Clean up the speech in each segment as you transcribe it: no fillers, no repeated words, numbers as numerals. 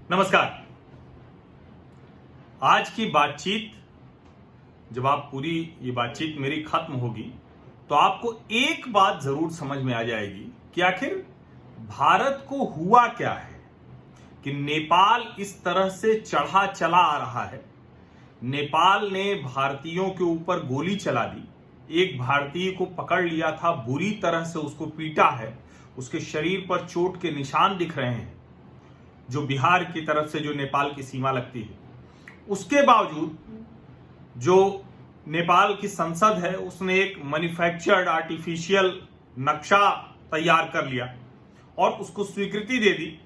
नमस्कार। आज की बातचीत, जब आप पूरी ये बातचीत मेरी खत्म होगी तो आपको एक बात जरूर समझ में आ जाएगी कि आखिर भारत को हुआ क्या है कि नेपाल इस तरह से चढ़ा चला आ रहा है। नेपाल ने भारतीयों के ऊपर गोली चला दी, एक भारतीय को पकड़ लिया था, बुरी तरह से उसको पीटा है, उसके शरीर पर चोट के निशान दिख रहे हैं जो बिहार की तरफ से जो नेपाल की सीमा लगती है। उसके बावजूद जो नेपाल की संसद है उसने एक मैन्युफैक्चर्ड आर्टिफिशियल नक्शा तैयार कर लिया और उसको स्वीकृति दे दी।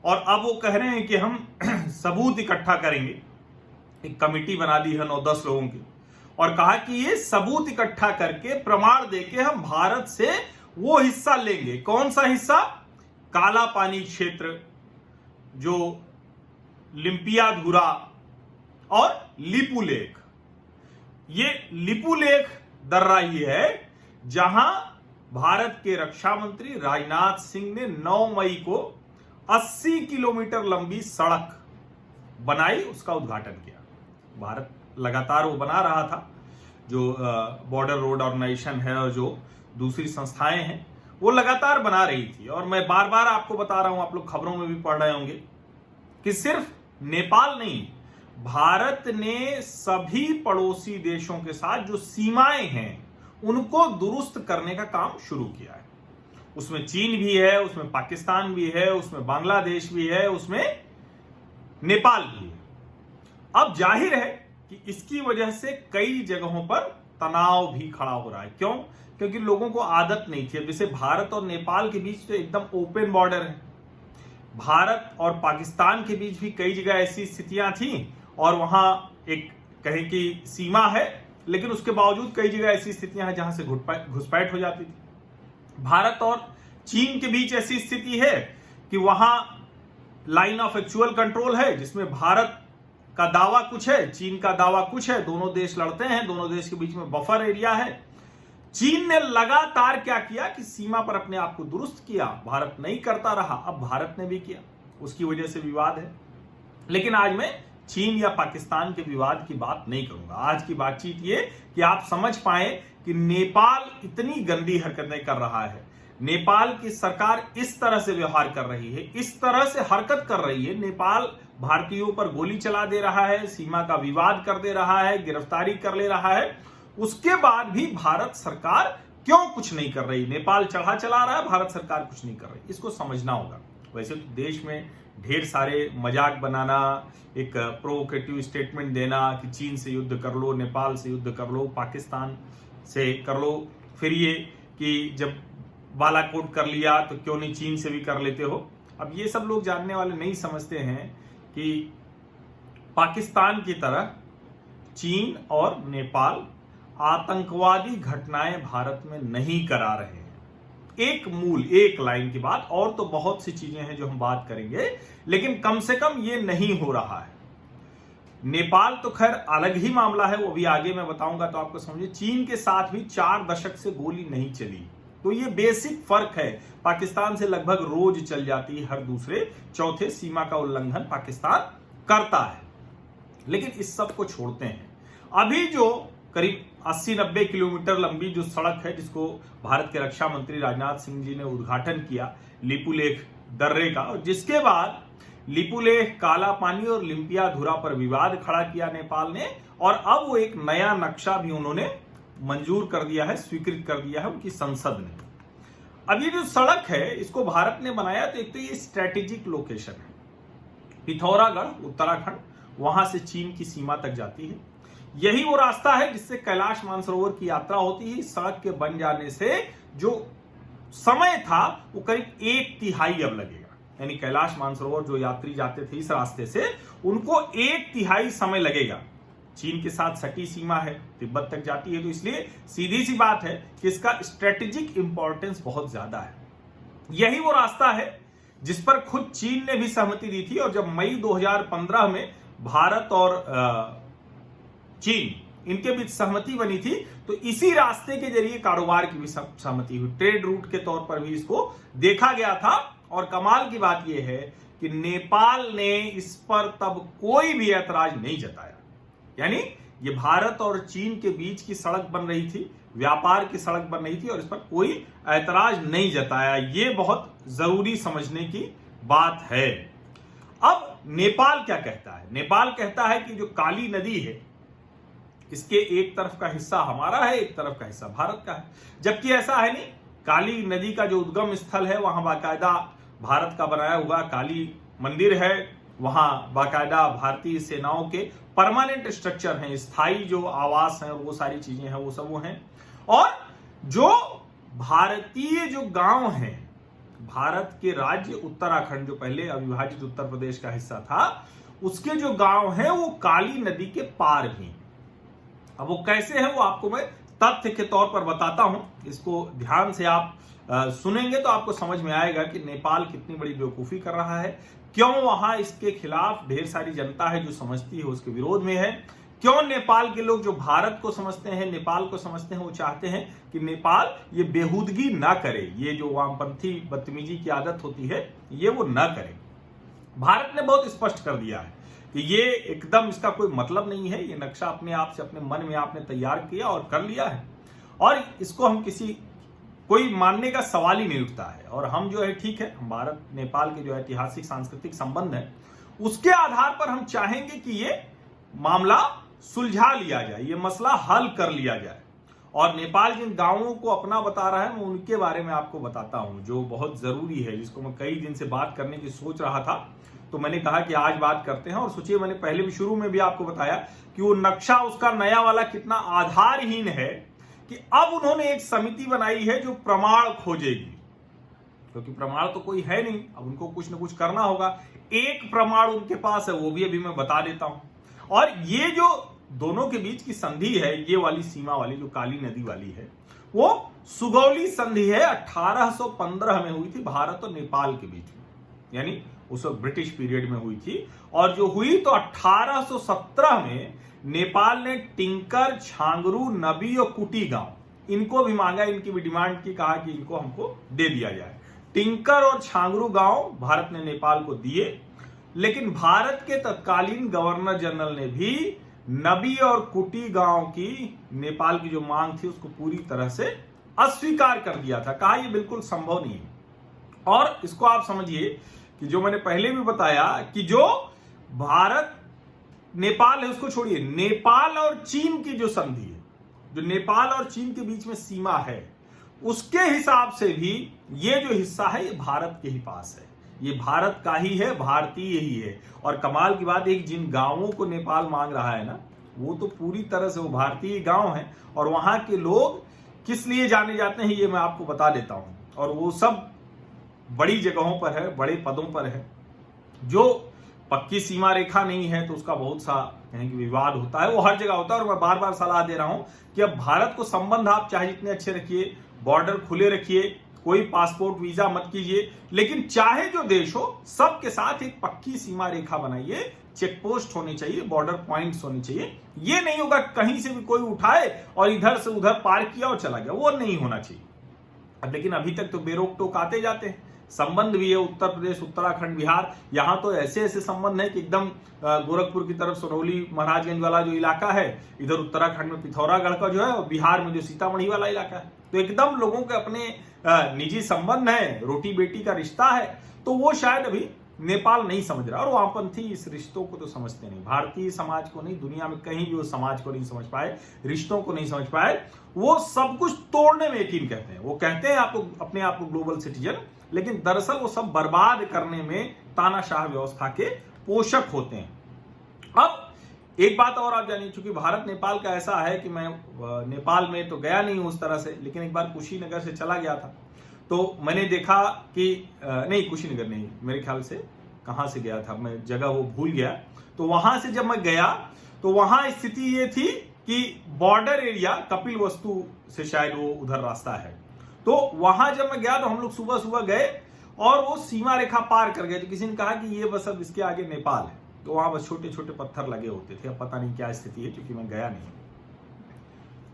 और अब वो कह रहे हैं कि हम सबूत इकट्ठा करेंगे। एक कमेटी बना दी है 9-10 लोगों की और कहा कि ये सबूत इकट्ठा करके प्रमाण देके हम भारत से वो हिस्सा लेंगे। कौन सा हिस्सा? काला पानी क्षेत्र, जो लिम्पियाधुरा और लिपुलेख। ये लिपुलेख दर्रा ही है जहां भारत के रक्षा मंत्री राजनाथ सिंह ने 9 मई को 80 किलोमीटर लंबी सड़क बनाई, उसका उद्घाटन किया। भारत लगातार वो बना रहा था, जो बॉर्डर रोड ऑर्गेनाइजेशन है और जो दूसरी संस्थाएं हैं वो लगातार बना रही थी। और मैं बार बार आपको बता रहा हूं, आप लोग खबरों में भी पढ़ रहे होंगे कि सिर्फ नेपाल नहीं, भारत ने सभी पड़ोसी देशों के साथ जो सीमाएं हैं उनको दुरुस्त करने का काम शुरू किया है। उसमें चीन भी है, उसमें पाकिस्तान भी है, उसमें बांग्लादेश भी है, उसमें नेपाल भी है। अब जाहिर है कि इसकी वजह से कई जगहों पर तनाव भी खड़ा हो रहा है। क्यों? क्योंकि लोगों को आदत नहीं थी। अब जैसे भारत और नेपाल के बीच तो एकदम ओपन बॉर्डर है, भारत और पाकिस्तान के बीच भी कई जगह ऐसी स्थितियां थी और वहां एक कहें कि सीमा है, लेकिन उसके बावजूद कई जगह ऐसी स्थितियां हैं जहां से घुसपैठ हो जाती थी। भारत और चीन के बीच ऐसी स्थिति है कि वहां लाइन ऑफ एक्चुअल कंट्रोल है, जिसमें भारत का दावा कुछ है, चीन का दावा कुछ है, दोनों देश लड़ते हैं, दोनों देश के बीच में बफर एरिया है। चीन ने लगातार क्या किया कि सीमा पर अपने आप को दुरुस्त किया, भारत नहीं करता रहा, अब भारत ने भी किया, उसकी वजह से विवाद है। लेकिन आज मैं चीन या पाकिस्तान के विवाद की बात नहीं करूंगा। आज की बातचीत ये कि आप समझ पाए कि नेपाल इतनी गंदी हरकतें कर रहा है, नेपाल की सरकार इस तरह से व्यवहार कर रही है, इस तरह से हरकत कर रही है। नेपाल भारतीयों पर गोली चला दे रहा है, सीमा का विवाद कर दे रहा है, गिरफ्तारी कर ले रहा है, उसके बाद भी भारत सरकार क्यों कुछ नहीं कर रही? नेपाल चढ़ा चला रहा है, भारत सरकार कुछ नहीं कर रही। इसको समझना होगा। वैसे तो देश में ढेर सारे मजाक बनाना, एक प्रोवोकेटिव स्टेटमेंट देना कि चीन से युद्ध कर लो, नेपाल से युद्ध कर लो, पाकिस्तान से कर लो, फिर ये कि जब बालाकोट कर लिया तो क्यों नहीं चीन से भी कर लेते हो। अब ये सब लोग जानने वाले नहीं समझते हैं कि पाकिस्तान की तरह चीन और नेपाल आतंकवादी घटनाएं भारत में नहीं करा रहे हैं। एक लाइन की बात, और तो बहुत सी चीजें हैं जो हम बात करेंगे, लेकिन कम से कम ये नहीं हो रहा है। नेपाल तो खैर अलग ही मामला है, वो भी आगे मैं बताऊंगा तो आपको समझिए। चीन के साथ भी 4 दशक से गोली नहीं चली, तो ये बेसिक फर्क है। पाकिस्तान से लगभग रोज चल जाती है, हर दूसरे चौथे सीमा का उल्लंघन पाकिस्तान करता है। लेकिन इस सब को छोड़ते हैं, अभी जो करीब 80-90 किलोमीटर लंबी जो सड़क है, जिसको भारत के रक्षा मंत्री राजनाथ सिंह जी ने उद्घाटन किया लिपुलेख दर्रे का, और जिसके बाद लिपुलेख, काला पानी और लिम्पियाधुरा पर विवाद खड़ा किया नेपाल ने, और अब वो एक नया नक्शा भी उन्होंने मंजूर कर दिया है, स्वीकृत कर दिया है उनकी संसद ने। अब ये जो सड़क है इसको भारत ने बनाया, तो एक तो ये स्ट्रेटेजिक लोकेशन है, पिथौरागढ़ उत्तराखंड, वहां से चीन की सीमा तक जाती है। यही वो रास्ता है जिससे कैलाश मानसरोवर की यात्रा होती है। इस सड़क के बन जाने से जो समय था वो करीब 1/3 अब लगेगा। यानी कैलाश मानसरोवर जो यात्री जाते थे इस रास्ते से, उनको 1/3 समय लगेगा। चीन के साथ सटी सीमा है, तिब्बत तक जाती है, तो इसलिए सीधी सी बात है कि इसका स्ट्रेटेजिक इंपॉर्टेंस बहुत ज्यादा है। यही वो रास्ता है जिस पर खुद चीन ने भी सहमति दी थी, और जब मई 2015 में भारत और चीन इनके बीच सहमति बनी थी, तो इसी रास्ते के जरिए कारोबार की भी सहमति हुई, ट्रेड रूट के तौर पर भी इसको देखा गया था। और कमाल की बात यह है कि नेपाल ने इस पर तब कोई भी ऐतराज नहीं जताया। यानी ये भारत और चीन के बीच की सड़क बन रही थी, व्यापार की सड़क बन रही थी, और इस पर कोई ऐतराज नहीं जताया। ये बहुत जरूरी समझने की बात है। अब नेपाल क्या कहता है? नेपाल कहता है कि जो काली नदी है इसके एक तरफ का हिस्सा हमारा है, एक तरफ का हिस्सा भारत का है, जबकि ऐसा है नहीं। काली नदी का जो उद्गम स्थल है वहां बाकायदा भारत का बनाया हुआ काली मंदिर है, वहां बाकायदा भारतीय सेनाओं के परमानेंट स्ट्रक्चर हैं, स्थायी जो आवास हैं, वो सारी चीजें हैं, वो सब वो हैं। और जो भारतीय जो गांव हैं, भारत के राज्य उत्तराखंड जो पहले अविभाजित उत्तर प्रदेश का हिस्सा था, उसके जो गांव हैं वो काली नदी के पार भी। अब वो कैसे हैं वो आपको मैं तथ्य के तौर पर बताता हूं। इसको ध्यान से आप सुनेंगे तो आपको समझ में आएगा कि नेपाल कितनी बड़ी बेवकूफी कर रहा है, क्यों वहां इसके खिलाफ ढेर सारी जनता है जो समझती है उसके विरोध में है, क्यों नेपाल के लोग जो भारत को समझते हैं, नेपाल को समझते हैं, वो चाहते हैं कि नेपाल ये बेहूदगी ना करे, ये जो वामपंथी बदतमीजी की आदत होती है ये वो ना करे। भारत ने बहुत स्पष्ट कर दिया है कि ये एकदम इसका कोई मतलब नहीं है, ये नक्शा अपने आप से अपने मन में आपने तैयार किया और कर लिया है, और इसको हम कोई मानने का सवाल ही नहीं उठता है। और हम जो है ठीक है, हम भारत नेपाल के जो ऐतिहासिक सांस्कृतिक संबंध है उसके आधार पर हम चाहेंगे कि ये मामला सुलझा लिया जाए, ये मसला हल कर लिया जाए। और नेपाल जिन गांवों को अपना बता रहा है मैं उनके बारे में आपको बताता हूं जो बहुत जरूरी है, जिसको मैं कई दिन से बात करने की सोच रहा था, तो मैंने कहा कि आज बात करते हैं। और सोचिए, मैंने पहले भी शुरू में भी आपको बताया कि वो नक्शा उसका नया वाला कितना आधारहीन है कि अब उन्होंने एक समिति बनाई है जो प्रमाण खोजेगी, क्योंकि प्रमाण तो कोई है नहीं, अब उनको कुछ ना कुछ करना होगा। एक प्रमाण उनके पास है, वो भी अभी मैं बता देता हूं। और ये जो दोनों के बीच की संधि है, ये वाली सीमा वाली जो काली नदी वाली है, वो सुगौली संधि है, 1815 में हुई थी भारत और नेपाल के बीच में, यानी उस वक्त ब्रिटिश पीरियड में हुई थी। और जो हुई तो 1817 में नेपाल ने टिंकर, छांगरू, नबी और कुटी गांव इनको भी मांगा, इनकी भी डिमांड की, कहा कि इनको हमको दे दिया जाए। टिंकर और छांगरू गांव भारत ने नेपाल को दिए, लेकिन भारत के तत्कालीन गवर्नर जनरल ने भी नबी और कुटी गांव की नेपाल की जो मांग थी उसको पूरी तरह से अस्वीकार कर दिया था, कहा यह बिल्कुल संभव नहीं है। और इसको आप समझिए कि जो मैंने पहले भी बताया कि जो भारत नेपाल है उसको छोड़िए, नेपाल और चीन की जो संधि है, जो नेपाल और चीन के बीच में सीमा है, उसके हिसाब से भी ये जो हिस्सा है ये भारत के ही पास है, ये भारत का ही है, भारतीय ही है। और कमाल की बात है कि जिन गांवों को नेपाल मांग रहा है ना, वो तो पूरी तरह से वो भारतीय गांव हैं, और वहां के लोग किस लिए जाने जाते हैं ये मैं आपको बता देता हूं। और वो सब बड़ी जगहों पर है, बड़े पदों पर है। जो पक्की सीमा रेखा नहीं है तो उसका बहुत सा कहें कि विवाद होता है, वो हर जगह होता है। और मैं बार बार सलाह दे रहा हूं कि अब भारत को संबंध आप चाहे जितने अच्छे रखिए, बॉर्डर खुले रखिए, कोई पासपोर्ट वीजा मत कीजिए, लेकिन चाहे जो देश हो सबके साथ एक पक्की सीमा रेखा बनाइए, चेक पोस्ट होनी चाहिए, बॉर्डर पॉइंट्स होनी चाहिए। ये नहीं होगा कहीं से भी कोई उठाए और इधर से उधर पार किया और चला गया, वो नहीं होना चाहिए। अब लेकिन अभी तक तो बेरोक टोक आते जाते हैं, संबंध भी है, उत्तर प्रदेश, उत्तराखंड, बिहार, यहां तो ऐसे ऐसे संबंध है कि एकदम गोरखपुर की तरफ सोनौली महाराजगंज वाला जो इलाका है, इधर उत्तराखंड में पिथौरागढ़ का जो है, और बिहार में जो सीतामढ़ी वाला इलाका है, तो एकदम लोगों के अपने निजी संबंध है, रोटी बेटी का रिश्ता है। तो वो शायद अभी नेपाल नहीं समझ रहा, और वामपंथी इस रिश्तों को तो समझते नहीं, भारतीय समाज को नहीं, दुनिया में कहीं भी वो समाज को नहीं समझ पाए, रिश्तों को नहीं समझ पाए। वो सब कुछ तोड़ने में यकीन करते हैं, वो कहते हैं आपको अपने आप को ग्लोबल सिटीजन, लेकिन दरअसल वो सब बर्बाद करने में तानाशाह व्यवस्था के पोषक होते हैं। अब एक बात और आप जानिए, चूंकि भारत नेपाल का ऐसा है कि मैं नेपाल में तो गया नहीं उस तरह से, लेकिन एक बार कुशीनगर से चला गया था, तो मैंने देखा कि नहीं, कुशीनगर नहीं, मेरे ख्याल से कहां से गया था मैं, जगह वो भूल गया। तो वहां से जब मैं गया तो वहां स्थिति ये थी कि बॉर्डर एरिया कपिलवस्तु से शायद वो उधर रास्ता है, तो वहां जब मैं गया तो हम लोग सुबह सुबह गए और वो सीमा रेखा पार कर गए। तो किसी ने कहा कि ये बस अब इसके आगे नेपाल है, तो वहां बस छोटे छोटे पत्थर लगे होते थे। अब पता नहीं क्या स्थिति है, क्योंकि मैं गया नहीं।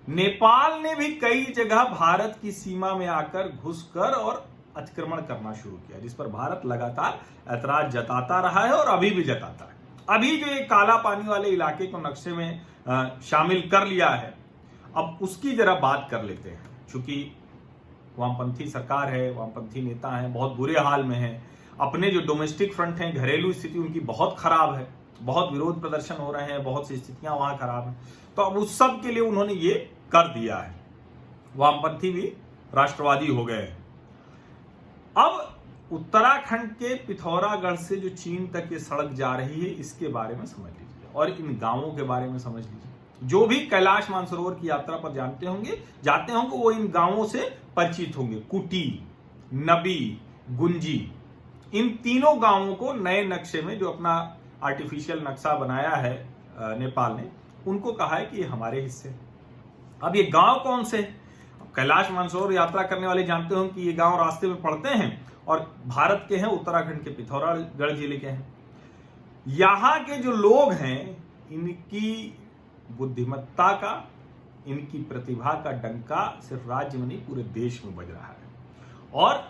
नेपाल ने भी कई जगह भारत की सीमा में आकर घुसकर और अतिक्रमण करना शुरू किया, जिस पर भारत लगातार ऐतराज जताता रहा है और अभी भी जताता है। अभी जो ये काला पानी वाले इलाके को नक्शे में शामिल कर लिया है, अब उसकी जरा बात कर लेते हैं। चूंकि वामपंथी सरकार है, वामपंथी नेता हैं, बहुत बुरे हाल में हैं, अपने जो डोमेस्टिक फ्रंट हैं, घरेलू स्थिति उनकी बहुत खराब है, बहुत विरोध प्रदर्शन हो रहे हैं, बहुत सी स्थितियां वहां खराब हैं, तो अब उस सब के लिए उन्होंने ये कर दिया है। वामपंथी भी राष्ट्रवादी हो गए। अब उत्तराखंड के पिथौरागढ़ से जो चीन तक ये सड़क जा रही है, इसके बारे में समझ लीजिए और इन गांवों के बारे में समझ लीजिए। जो भी कैलाश मानसरोवर की यात्रा पर जाते होंगे वो इन गांवों से परिचित होंगे। कुटी, नबी, गुंजी, इन तीनों गांवों को नए नक्शे में जो अपना आर्टिफिशियल नक्शा बनाया है नेपाल ने, उनको कहा है कि ये हमारे हिस्से। अब ये गांव कौन से? कैलाश मानसरोवर यात्रा करने वाले जानते हो कि ये गांव रास्ते में पड़ते हैं और भारत के हैं, उत्तराखंड के पिथौरागढ़ जिले के हैं। यहां के जो लोग हैं, इनकी बुद्धिमत्ता का, इनकी प्रतिभा का डंका सिर्फ राज्य में नहीं पूरे देश में बज रहा है। और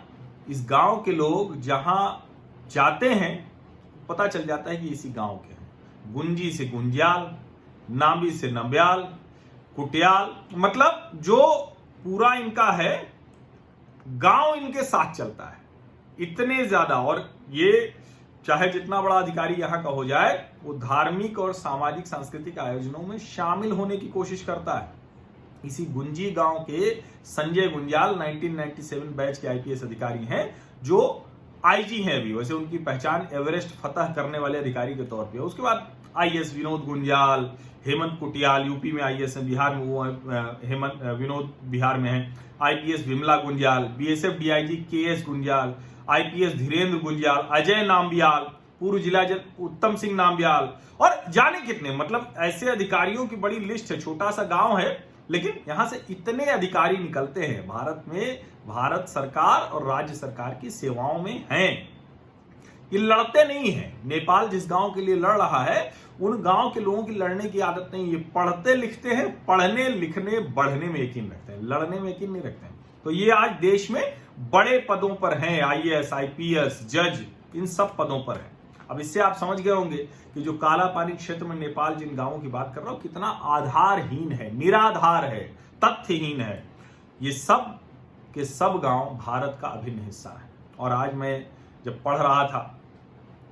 इस गांव के लोग जहां जाते हैं पता चल जाता है कि इसी गांव के हैं। गुंजी से गुंजियाल, नाबी से नब्याल, कुटियाल, मतलब जो पूरा इनका है गांव इनके साथ चलता है, इतने ज्यादा। और ये चाहे जितना बड़ा अधिकारी यहां का हो जाए, वो धार्मिक और सामाजिक सांस्कृतिक आयोजनों में शामिल होने की कोशिश करता है। इसी गुंजी गांव के संजय गुंजाल 1997 बैच के आईपीएस अधिकारी हैं, जो आईजी हैं अभी। वैसे उनकी पहचान एवरेस्ट फतह करने वाले अधिकारी के तौर पे है। उसके बाद आईएएस विनोद गुंजाल, हेमंत कुटियाल यूपी में आईएएस है, बिहार में वो हेमंत विनोद बिहार में है, IPS Vimla गुंजाल, BSF DIG KS गुंजाल, IPS Dhirendra गुंजाल, Ajay नामबियाल, पूर्व जिला उत्तम सिंह नामबियाल, और जाने कितने, मतलब ऐसे अधिकारियों की बड़ी लिस्ट है। छोटा सा गांव है, लेकिन यहां से इतने अधिकारी निकलते हैं। भारत में भारत सरकार और राज्य सरकार की सेवाओं में हैं। ये लड़ते नहीं हैं। नेपाल जिस गांव के लिए लड़ रहा है, उन गांव के लोगों की लड़ने की आदत नहीं। ये पढ़ते लिखते हैं, पढ़ने लिखने बढ़ने में यकीन रखते हैं, लड़ने में यकीन नहीं रखते हैं। तो ये आज देश में बड़े पदों पर हैं, आईएएस, आईपीएस, जज, इन सब पदों पर हैं। अब इससे आप समझ गए होंगे कि जो काला पानी क्षेत्र में नेपाल जिन गांवों की बात कर रहा हूं, कितना आधारहीन है, निराधार है, तथ्यहीन है। ये सब के सब गांव भारत का अभिन्न हिस्सा है। और आज मैं जब पढ़ रहा था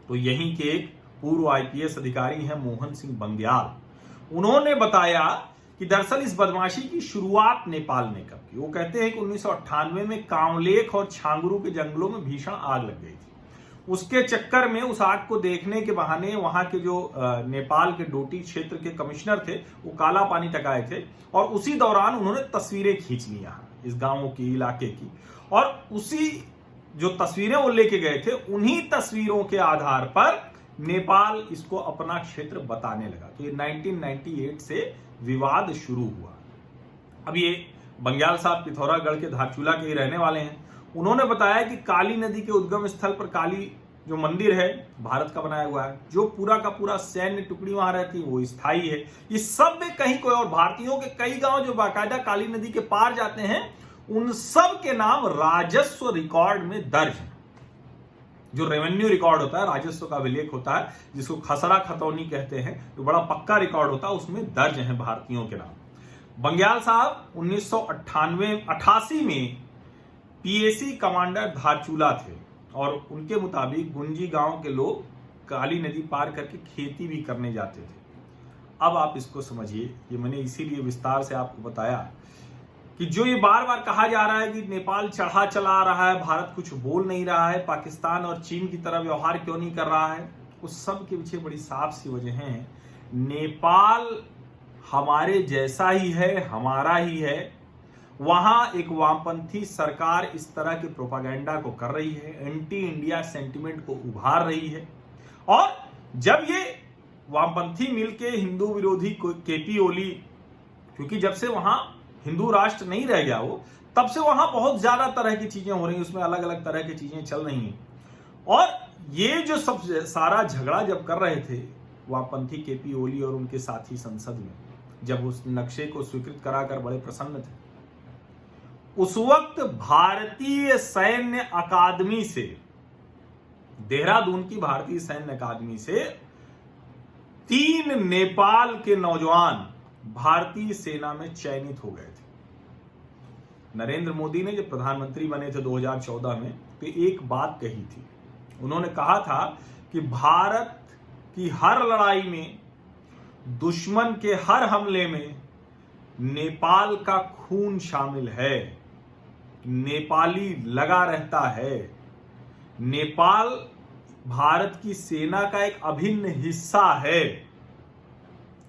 तो यहीं के एक पूर्व आईपीएस अधिकारी हैं मोहन सिंह बंग्याल। उन्होंने बताया कि दरअसल इस बदमाशी की शुरुआत नेपाल ने कब की। वो कहते हैं कि 1998 में कांवलेख और छांगरू के जंगलों में भीषण आग लग गई थी। उसके चक्कर में उस आग को देखने के बहाने वहां के जो नेपाल के डोटी क्षेत्र के कमिश्नर थे, वो काला पानी तक आए थे और उसी दौरान उन्होंने तस्वीरें खींच ली यहाँ इस गांवों की, इलाके की। और उसी जो तस्वीरें वो लेके गए थे, उन्हीं तस्वीरों के आधार पर नेपाल इसको अपना क्षेत्र बताने लगा। तो ये 1998 से विवाद शुरू हुआ। अब ये बंग्याल साहब पिथौरागढ़ के धारचूला के ही रहने वाले हैं। उन्होंने बताया कि काली नदी के उद्गम स्थल पर काली जो मंदिर है भारत का बनाया हुआ है। जो पूरा का पूरा सैन्य टुकड़ी वहां रहती है वो स्थायी है। इस सब में कहीं कोई, और भारतीयों के कई गांव जो बाकायदा काली नदी के पार जाते हैं, उन सब के नाम राजस्व रिकॉर्ड में दर्ज है। जो रेवेन्यू रिकॉर्ड होता है, राजस्व का अभिलेख होता है, जिसको खसरा खतौनी कहते हैं, जो बड़ा पक्का रिकॉर्ड होता है, उसमें दर्ज है भारतीयों के नाम। बंग्याल साहब 1988 में पीएसी कमांडर धारचूला थे और उनके मुताबिक गुंजी गांव के लोग काली नदी पार करके खेती भी करने जाते थे। अब आप इसको समझिए, ये मैंने इसीलिए विस्तार से आपको बताया कि जो ये बार बार कहा जा रहा है कि नेपाल चढ़ा चला रहा है, भारत कुछ बोल नहीं रहा है, पाकिस्तान और चीन की तरह व्यवहार क्यों नहीं कर रहा है, उस सब के पीछे बड़ी साफ सी वजह है। नेपाल हमारे जैसा ही है, हमारा ही है। वहां एक वामपंथी सरकार इस तरह के प्रोपागेंडा को कर रही है, एंटी इंडिया सेंटिमेंट को उभार रही है। और जब ये वामपंथी मिलके हिंदू विरोधी केपी ओली, क्योंकि जब से वहां हिंदू राष्ट्र नहीं रह गया वो, तब से वहां बहुत ज्यादा तरह की चीजें हो रही हैं, उसमें अलग अलग तरह की चीजें चल रही हैं। और ये जो सब सारा झगड़ा जब कर रहे थे वामपंथी केपी ओली और उनके साथी संसद में, जब उस नक्शे को स्वीकृत कराकर बड़े प्रसन्न थे, उस वक्त भारतीय सैन्य अकादमी से, देहरादून की भारतीय सैन्य अकादमी से 3 नेपाल के नौजवान भारतीय सेना में चयनित हो गए थे। नरेंद्र मोदी ने जब प्रधानमंत्री बने थे 2014 में, तो एक बात कही थी। उन्होंने कहा था कि भारत की हर लड़ाई में, दुश्मन के हर हमले में नेपाल का खून शामिल है, नेपाली लगा रहता है, नेपाल भारत की सेना का एक अभिन्न हिस्सा है।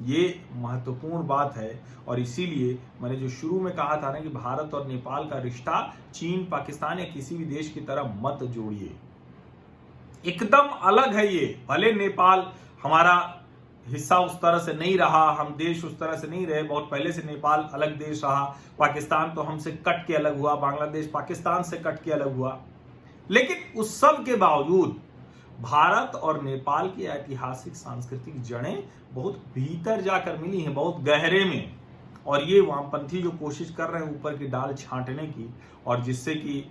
ये महत्वपूर्ण बात है और इसीलिए मैंने जो शुरू में कहा था ना कि भारत और नेपाल का रिश्ता चीन, पाकिस्तान या किसी भी देश की तरह मत जोड़िए। एकदम अलग है ये। भले नेपाल हमारा हिस्सा उस तरह से नहीं रहा, हम देश उस तरह से नहीं रहे, बहुत पहले से नेपाल अलग देश रहा, पाकिस्तान तो हमसे कट के अलग हुआ, बांग्लादेश पाकिस्तान से कट के अलग हुआ, लेकिन उस सब के बावजूद भारत और नेपाल की ऐतिहासिक सांस्कृतिक जड़ें बहुत भीतर जाकर मिली हैं, बहुत गहरे में। और ये वामपंथी जो कोशिश कर रहे हैं ऊपर की डाल छांटने की, और जिससे कि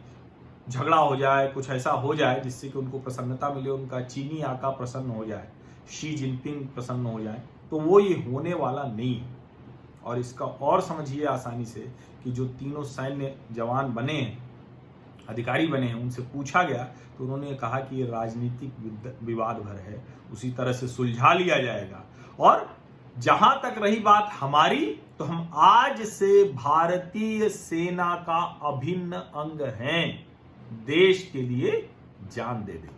झगड़ा हो जाए, कुछ ऐसा हो जाए जिससे कि उनको प्रसन्नता मिले, उनका चीनी आका प्रसन्न हो जाए, शी जिनपिंग प्रसन्न हो जाए, तो वो ये होने वाला नहीं है। और इसका और समझिए आसानी से कि जो तीनों सैन्य जवान बने हैं, अधिकारी बने हैं, उनसे पूछा गया तो उन्होंने कहा कि ये राजनीतिक विवाद भर है, उसी तरह से सुलझा लिया जाएगा। और जहां तक रही बात हमारी, तो हम आज से भारतीय सेना का अभिन्न अंग हैं, देश के लिए जान दे देंगे।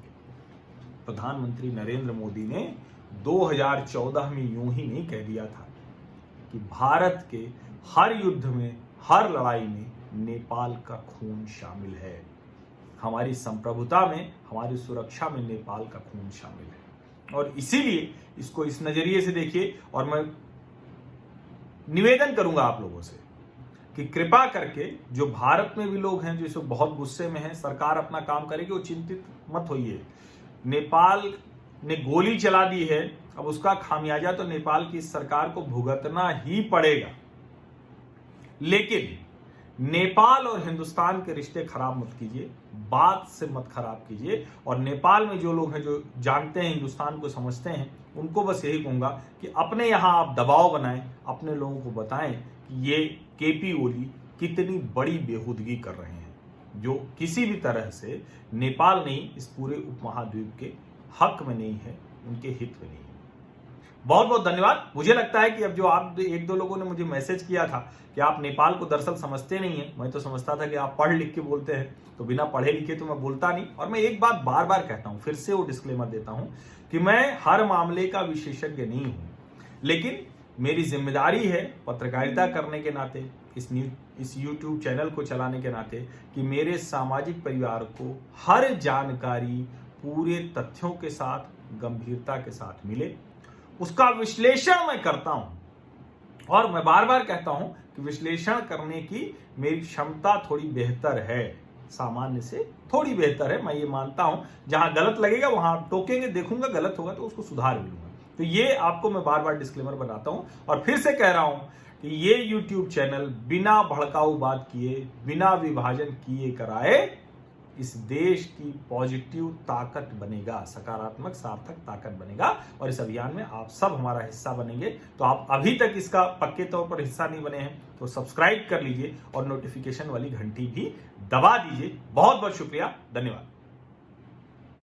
प्रधानमंत्री नरेंद्र मोदी ने 2014 में यूं ही नहीं कह दिया था कि भारत के हर युद्ध में, हर लड़ाई में नेपाल का खून शामिल है, हमारी संप्रभुता में, हमारी सुरक्षा में नेपाल का खून शामिल है। और इसीलिए इसको इस नजरिए से देखिए। और मैं निवेदन करूंगा आप लोगों से कि कृपा करके जो भारत में भी लोग हैं जो इस बहुत गुस्से में हैं, सरकार अपना काम करेगी, वो चिंतित मत होइए। नेपाल ने गोली चला दी है, अब उसका खामियाजा तो नेपाल की सरकार को भुगतना ही पड़ेगा। लेकिन नेपाल और हिंदुस्तान के रिश्ते खराब मत कीजिए, बात से मत खराब कीजिए। और नेपाल में जो लोग हैं जो जानते हैं, हिंदुस्तान को समझते हैं, उनको बस यही कहूंगा कि अपने यहां आप दबाव बनाएं, अपने लोगों को बताएं कि ये केपी ओली कितनी बड़ी बेहूदगी कर रहे हैं, जो किसी भी तरह से नेपाल नहीं, इस पूरे उपमहाद्वीप के हक में नहीं है, उनके हित में नहीं है। बहुत बहुत धन्यवाद। मुझे लगता है कि अब जो आप 1-2 लोगों ने मुझे मैसेज किया था कि आप नेपाल को दरअसल समझते नहीं है, मैं तो समझता था कि आप पढ़ लिख के बोलते हैं, तो बिना पढ़े लिखे तो मैं बोलता नहीं। और मैं एक बात बार बार कहता हूं, फिर से वो डिस्क्लेमर देता हूं कि मैं हर मामले का विशेषज्ञ नहीं हूं, लेकिन मेरी जिम्मेदारी है पत्रकारिता करने के नाते, इस YouTube चैनल को चलाने के नाते, कि मेरे सामाजिक परिवार को हर जानकारी पूरे तथ्यों के साथ, गंभीरता के साथ मिले, उसका विश्लेषण मैं करता हूं। और मैं बार बार कहता हूं कि विश्लेषण करने की मेरी क्षमता थोड़ी बेहतर है, सामान्य से थोड़ी बेहतर है, मैं ये मानता हूं। जहां गलत लगेगा वहां आप टोकेंगे, देखूंगा, गलत होगा तो उसको सुधार भी लूंगा। तो ये आपको मैं बार बार डिस्क्लेमर बनाता हूं। और फिर से कह रहा हूं कि ये YouTube चैनल बिना भड़काऊ बात किए, बिना विभाजन किए कराए इस देश की पॉजिटिव ताकत बनेगा, सकारात्मक सार्थक ताकत बनेगा। और इस अभियान में आप सब हमारा हिस्सा बनेंगे। तो आप अभी तक इसका पक्के तौर पर हिस्सा नहीं बने हैं तो सब्सक्राइब कर लीजिए और नोटिफिकेशन वाली घंटी भी दबा दीजिए। बहुत बहुत शुक्रिया, धन्यवाद।